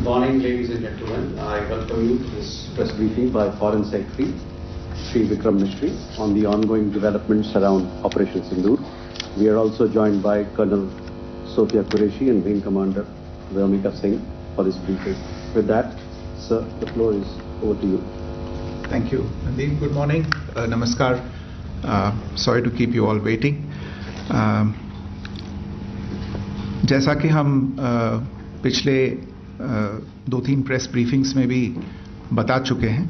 Good morning, ladies and gentlemen. I welcome you to this press briefing by Foreign Secretary Shri Vikram Mishri on the ongoing developments around Operation Sindoor. We are also joined by Colonel Sophia Qureshi and Wing Commander Vyomika Singh for this briefing. With that, sir, the floor is over to you. Thank you, Nandin. Good morning. Namaskar. Sorry to keep you all waiting. जैसा कि हम पिछले 2-3 press briefings में भी बता चुके हैं,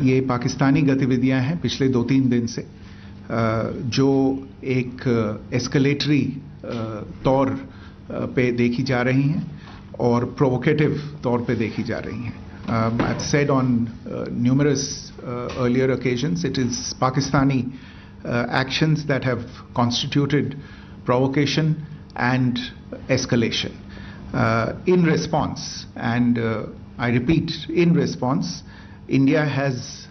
ये पाकिस्तानी गतिविधियां हैं पिछले 2-3 दिन से, जो एक एस्केलेटरी तौर पे देखी जा रही हैं और प्रोवोकेटिव तौर पे देखी जा रही हैं. I've said on numerous earlier occasions, it is Pakistani actions that have constituted provocation and escalation. In response, and I repeat, in response, India has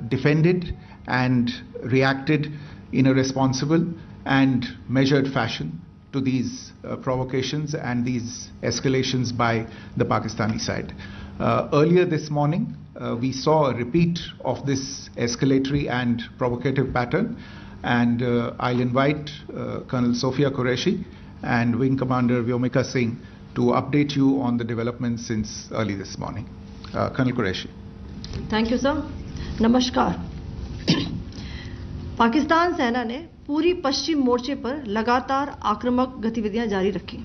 defended and reacted in a responsible and measured fashion to these provocations and these escalations by the Pakistani side. Earlier this morning, we saw a repeat of this escalatory and provocative pattern, and I'll invite Colonel Sophia Qureshi and Wing Commander Vyomika Singh to update you on the developments since early this morning. Colonel Qureshi. Thank you, sir. Namaskar. Pakistan सेना ने पूरी पश्चिम मोर्चे पर लगातार आक्रामक गतिविधियां जारी रखी.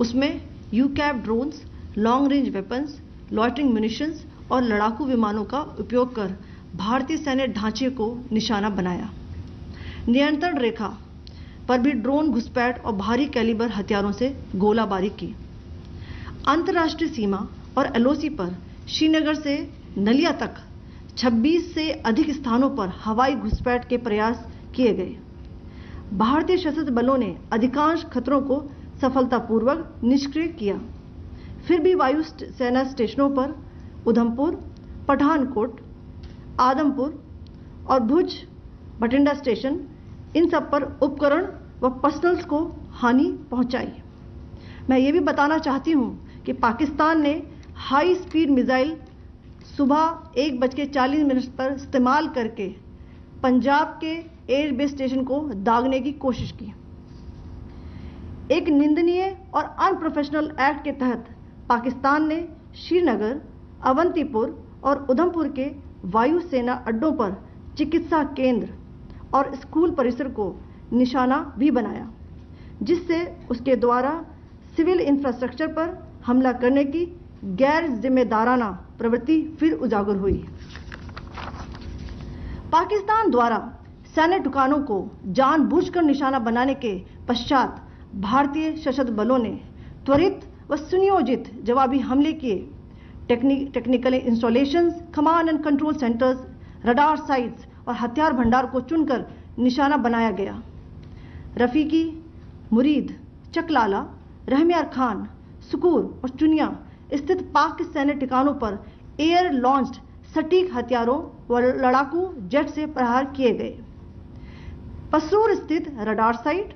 उसमें यूकैप drones, long range weapons, loitering munitions और लड़ाकू विमानों का उपयोग कर भारतीय सैन्य ढांचे को निशाना बनाया. नियंत्रण रेखा पर भी ड्रोन घुसपैठ और भारी कैलिबर हथियारों से गोलाबारी की. अंतर्राष्ट्रीय सीमा और एलओसी पर श्रीनगर से नलिया तक 26 से अधिक स्थानों पर हवाई घुसपैठ के प्रयास किए गए. भारतीय सशस्त्र बलों ने अधिकांश खतरों को सफलतापूर्वक निष्क्रिय किया. फिर भी वायु सेना स्टेशनों पर उधमपुर, पठानकोट, आदमपुर और भुज बठिंडा स्टेशन, इन सब पर उपकरण व पर्सनल्स को हानि पहुंचाई. मैं ये भी बताना चाहती हूं कि पाकिस्तान ने हाई स्पीड मिसाइल सुबह 1:40 पर इस्तेमाल करके पंजाब के एयरबेस स्टेशन को दागने की कोशिश की. एक निंदनीय और अनप्रोफेशनल एक्ट के तहत पाकिस्तान ने श्रीनगर, अवंतीपुर और उधमपुर के वायुसेना अड्डों पर चिकित्सा केंद्र और स्कूल परिसर को निशाना भी बनाया, जिससे उसके द्वारा सिविल इंफ्रास्ट्रक्चर पर हमला करने की गैर जिम्मेदाराना प्रवृत्ति फिर उजागर हुई. पाकिस्तान द्वारा सैन्य ठिकानों को जानबूझकर निशाना बनाने के पश्चात भारतीय सशस्त्र बलों ने त्वरित व सुनियोजित जवाबी हमले किए. Technical installations, command and control centres, radar sites और हथियार भंडार को चुनकर निशाना बनाया गया. रफीकी, मुरीद, चकलाला, रहमियार खान, सुकूर और चुनिया स्थित पाक के सैन्य ठिकानों पर एयर लॉन्च्ड सटीक हथियारों व लड़ाकू जेट से प्रहार किए गए. पसरूर स्थित रडार साइट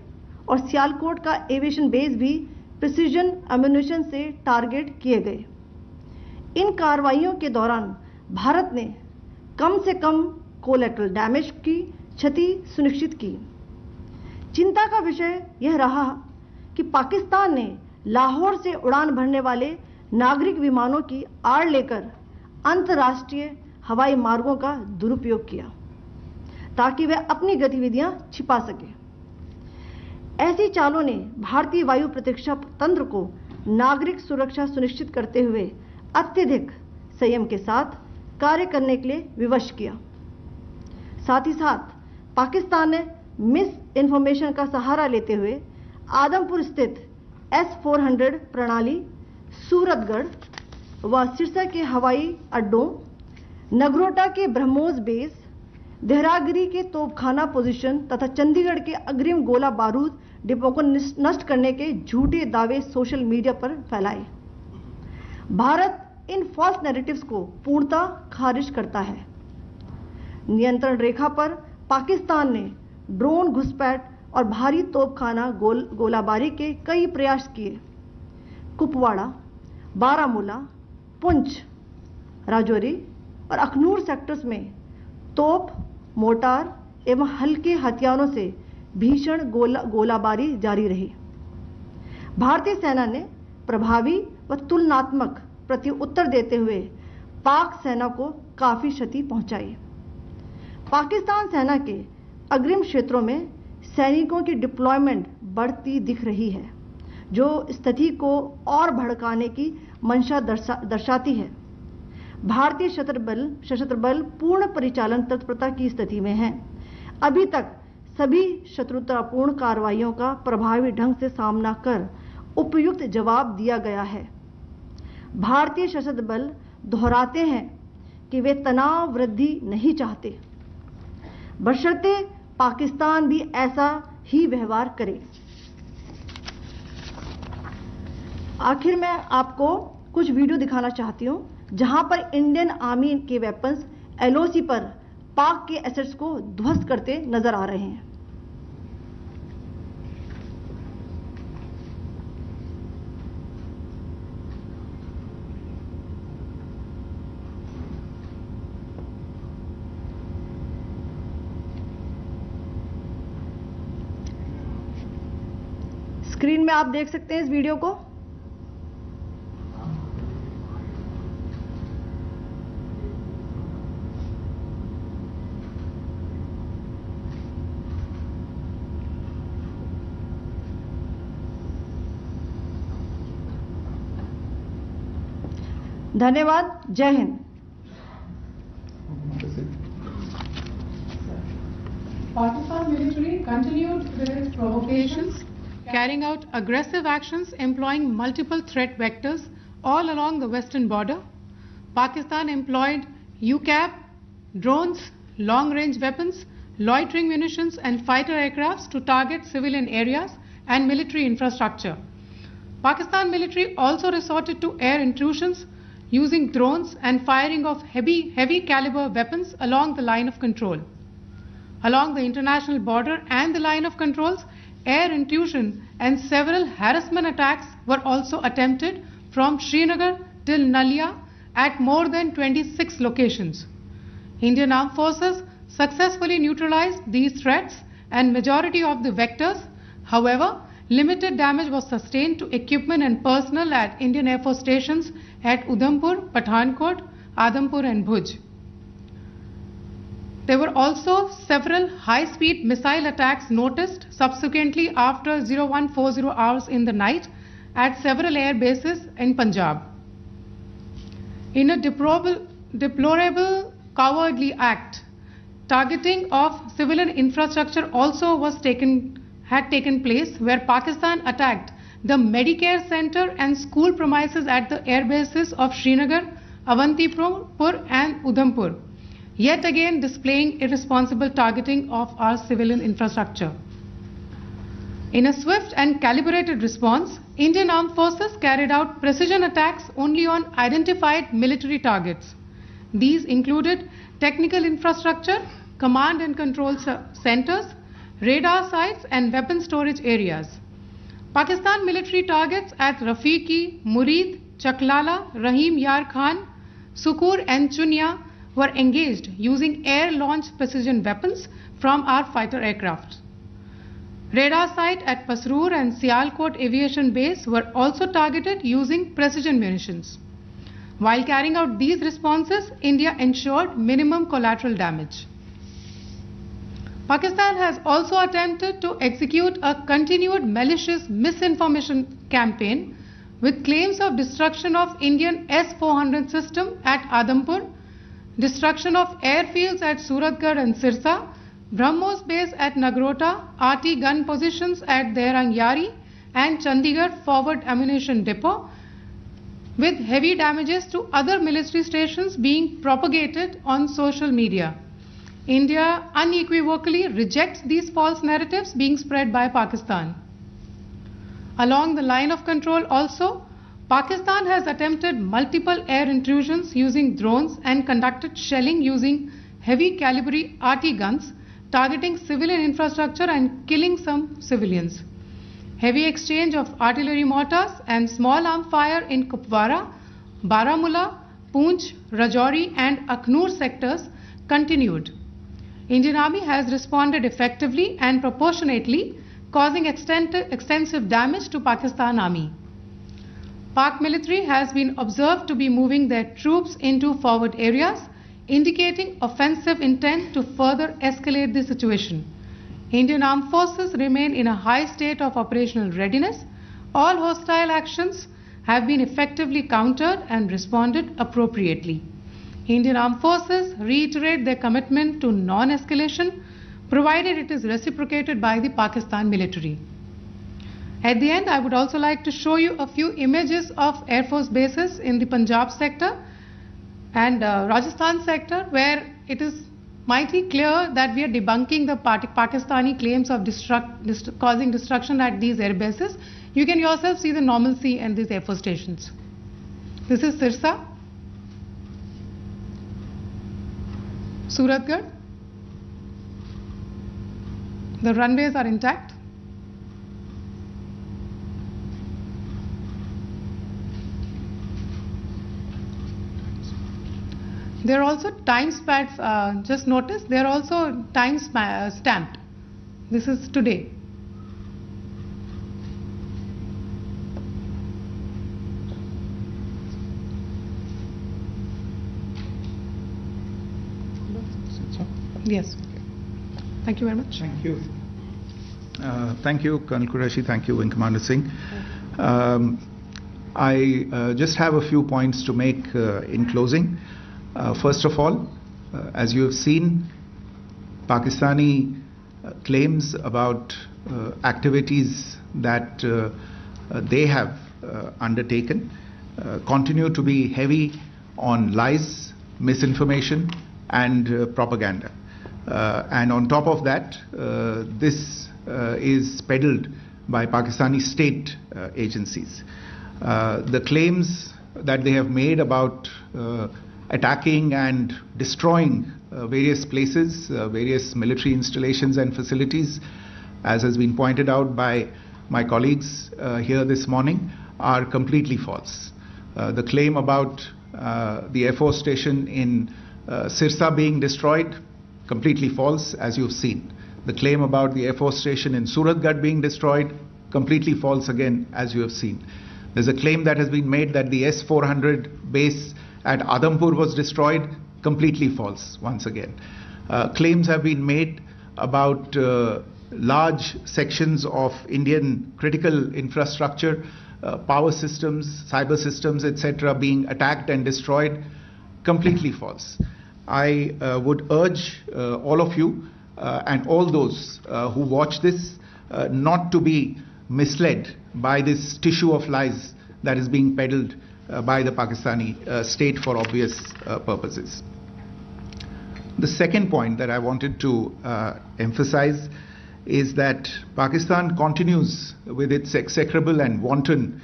और सियालकोट का एविएशन बेस भी प्रिसीजन एम्यूनिशन से टारगेट किए गए. इन कार्रवाइयों के दौरान भारत ने कम से कम कोलैटरल डैमेज की क्षति सुनिश्चित की. चिंता का विषय यह रहा कि पाकिस्तान ने लाहौर से उड़ान भरने वाले नागरिक विमानों की आड़ लेकर अंतर्राष्ट्रीय हवाई मार्गों का दुरुपयोग किया ताकि वह अपनी गतिविधियां छिपा सके. ऐसी चालों ने भारतीय वायु प्रतिरक्षा तंत्र को नागरिक सुरक्षा सुनिश्चित करते हुए अत्यधिक संयम के साथ कार्य करने के लिए विवश किया. साथ ही साथ पाकिस्तान ने मिस इन्फॉर्मेशन का सहारा लेते हुए आदमपुर स्थित S-400 प्रणाली, सूरतगढ़ व सिरसा के हवाई अड्डों, नगरोटा के ब्रह्मोस बेस, देहरागिरी के तोपखाना पोजीशन तथा चंडीगढ़ के अग्रिम गोला बारूद डिपो को नष्ट करने के झूठे दावे सोशल मीडिया पर फैलाए. भारत इन फॉल्स नैरेटिव्स को पूर्णतः खारिज करता है. नियंत्रण रेखा पर पाकिस्तान ने ड्रोन घुसपैठ और भारी तोपखाना गोलाबारी के कई प्रयास किए. कुपवाड़ा, बारामूला, पुंछ, राजौरी और अखनूर सेक्टर्स में तोप, मोर्टार एवं हल्के हथियारों से भीषण गोलाबारी जारी रही। भारतीय सेना ने प्रभावी व तुलनात्मक प्रत्युत्तर देते हुए पाक सेना को काफी क्षति पहुंचाई। पाकिस्तान सेना के अग्रिम क्षेत्रों में सैनिकों की डिप्लॉयमेंट बढ़ती दिख रही है, जो स्थिति को और भड़काने की मंशा दर्शाती है। भारतीय सशस्त्र बल पूर्ण परिचालन तत्परता की स्थिति में है। अभी तक सभी शत्रुतापूर्ण कार्रवाइयों का प्रभावी ढंग से सामना कर उपयुक्त जवाब दिया गया है। भारतीय सशस्त्र बल दोहराते हैं कि वे तनाव वृद्धि नहीं चाहते, बशर्ते पाकिस्तान भी ऐसा ही व्यवहार करे। आखिर मैं आपको कुछ वीडियो दिखाना चाहती हूं, जहां पर इंडियन आर्मी के वेपन्स एलओसी पर पाक के एसेट्स को ध्वस्त करते नजर आ रहे हैं। स्क्रीन में आप देख सकते हैं इस वीडियो को। धन्यवाद। जय Hind. Pakistan military continued with its provocations, carrying out aggressive actions employing multiple threat vectors all along the western border. Pakistan employed UCAP, drones, long-range weapons, loitering munitions and fighter aircrafts to target civilian areas and military infrastructure. Pakistan military also resorted to air intrusions using drones and firing of heavy caliber weapons along the line of control. Along the international border and the line of controls, air intrusion and several harassment attacks were also attempted from Srinagar till Nalia at more than 26 locations. Indian Armed Forces successfully neutralized these threats and majority of the vectors. However, limited damage was sustained to equipment and personnel at Indian Air Force stations at Udhampur, Pathankot, Adampur and Bhuj. There were also several high-speed missile attacks noticed subsequently after 0140 hours in the night at several air bases in Punjab. In a deplorable cowardly act, targeting of civilian infrastructure also had taken place, where Pakistan attacked the Medicare center and school premises at the air bases of Srinagar, Avantipur and Udhampur, yet again displaying irresponsible targeting of our civilian infrastructure. In a swift and calibrated response, Indian Armed Forces carried out precision attacks only on identified military targets. These included technical infrastructure, command and control centers, radar sites and weapon storage areas. Pakistan military targets at Rafiqi, Murid, Chaklala, Rahim Yar Khan, Sukur and Chunya were engaged using air-launched precision weapons from our fighter aircraft. Radar site at Pasroor and Sialkot Aviation Base were also targeted using precision munitions. While carrying out these responses, India ensured minimum collateral damage. Pakistan has also attempted to execute a continued malicious misinformation campaign with claims of destruction of Indian S-400 system at Adampur, destruction of airfields at Suratgarh and Sirsa, BrahMos base at Nagrota, RT gun positions at Derangyari and Chandigarh forward ammunition depot, with heavy damages to other military stations being propagated on social media. India unequivocally rejects these false narratives being spread by Pakistan. Along the line of control also, Pakistan has attempted multiple air intrusions using drones and conducted shelling using heavy caliber RT guns, targeting civilian infrastructure and killing some civilians. Heavy exchange of artillery mortars and small arm fire in Kupwara, Baramulla, Poonch, Rajouri and Akhnur sectors continued. Indian Army has responded effectively and proportionately, causing extensive damage to Pakistan Army. Pak military has been observed to be moving their troops into forward areas, indicating offensive intent to further escalate the situation. Indian Armed Forces remain in a high state of operational readiness. All hostile actions have been effectively countered and responded appropriately. Indian Armed Forces reiterate their commitment to non-escalation, provided it is reciprocated by the Pakistan military. At the end, I would also like to show you a few images of Air Force bases in the Punjab sector and Rajasthan sector, where it is mighty clear that we are debunking the Pakistani claims of causing destruction at these air bases. You can yourself see the normalcy in these Air Force stations. This is Sirsa, Suratgarh. The runways are intact. There are also time stamps, just notice, they are also time stamped. This is today. Yes. Thank you very much. Thank you. Thank you, Colonel Qureshi. Thank you, Wing Commander Singh. I just have a few points to make in closing. First of all, as you have seen, Pakistani claims about activities that they have undertaken continue to be heavy on lies, misinformation and propaganda. And on top of that, this is peddled by Pakistani state agencies. The claims that they have made about attacking and destroying various places, various military installations and facilities, as has been pointed out by my colleagues here this morning, are completely false. The claim about the Air Force station in Sirsa being destroyed, completely false, as you've seen. The claim about the Air Force station in Suratgarh being destroyed, completely false again, as you have seen. There's a claim that has been made that the S-400 base at Adhampur was destroyed, completely false once again. Claims have been made about large sections of Indian critical infrastructure, power systems, cyber systems, etc. being attacked and destroyed, completely false. I would urge all of you and all those who watch this not to be misled by this tissue of lies that is being peddled by the Pakistani state for obvious purposes. The second point that I wanted to emphasize is that Pakistan continues with its execrable and wanton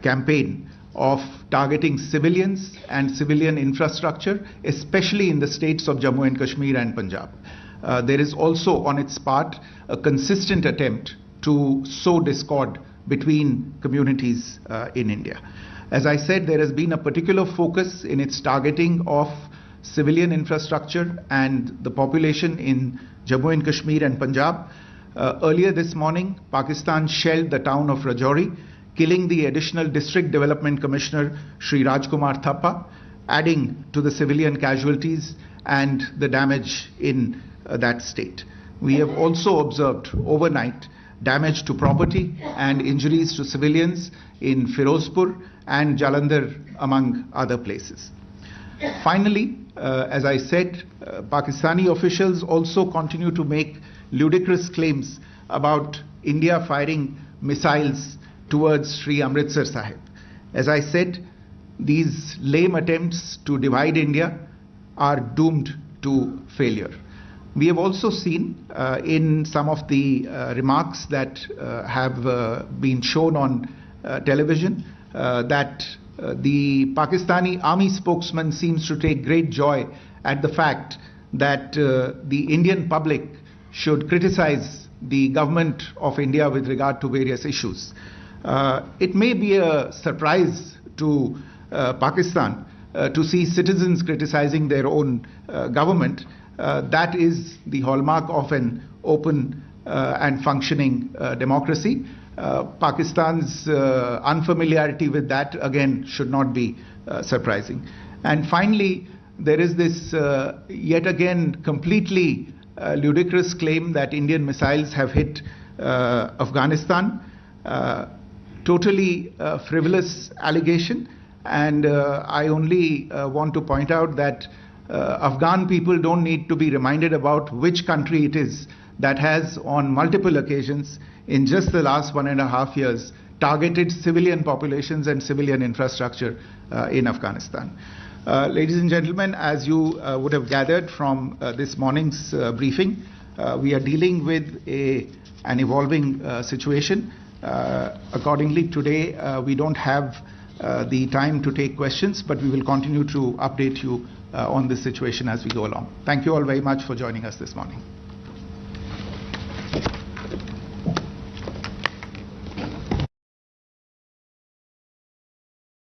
campaign of targeting civilians and civilian infrastructure, especially in the states of Jammu and Kashmir and Punjab. There is also on its part a consistent attempt to sow discord between communities in India. As I said, there has been a particular focus in its targeting of civilian infrastructure and the population in Jammu and Kashmir and Punjab. Earlier this morning, Pakistan shelled the town of Rajouri, killing the additional District Development Commissioner, Shri Rajkumar Thappa, adding to the civilian casualties and the damage in that state. We have also observed overnight damage to property and injuries to civilians in Firozpur and Jalandhar, among other places. Finally, as I said, Pakistani officials also continue to make ludicrous claims about India firing missiles towards Sri Amritsar Sahib. As I said, these lame attempts to divide India are doomed to failure. We have also seen in some of the remarks that have been shown on television that the Pakistani army spokesman seems to take great joy at the fact that the Indian public should criticize the government of India with regard to various issues. It may be a surprise to Pakistan to see citizens criticizing their own government. That is the hallmark of an open and functioning democracy. Pakistan's unfamiliarity with that, again, should not be surprising. And finally, there is this yet again completely ludicrous claim that Indian missiles have hit Afghanistan. Totally frivolous allegation, and I only want to point out that Afghan people don't need to be reminded about which country it is that has on multiple occasions in just the last 1.5 years targeted civilian populations and civilian infrastructure in Afghanistan. Ladies and gentlemen, as you would have gathered from this morning's briefing, we are dealing with an evolving situation. Accordingly, today we don't have the time to take questions, but we will continue to update you on this situation as we go along. Thank you all very much for joining us this morning.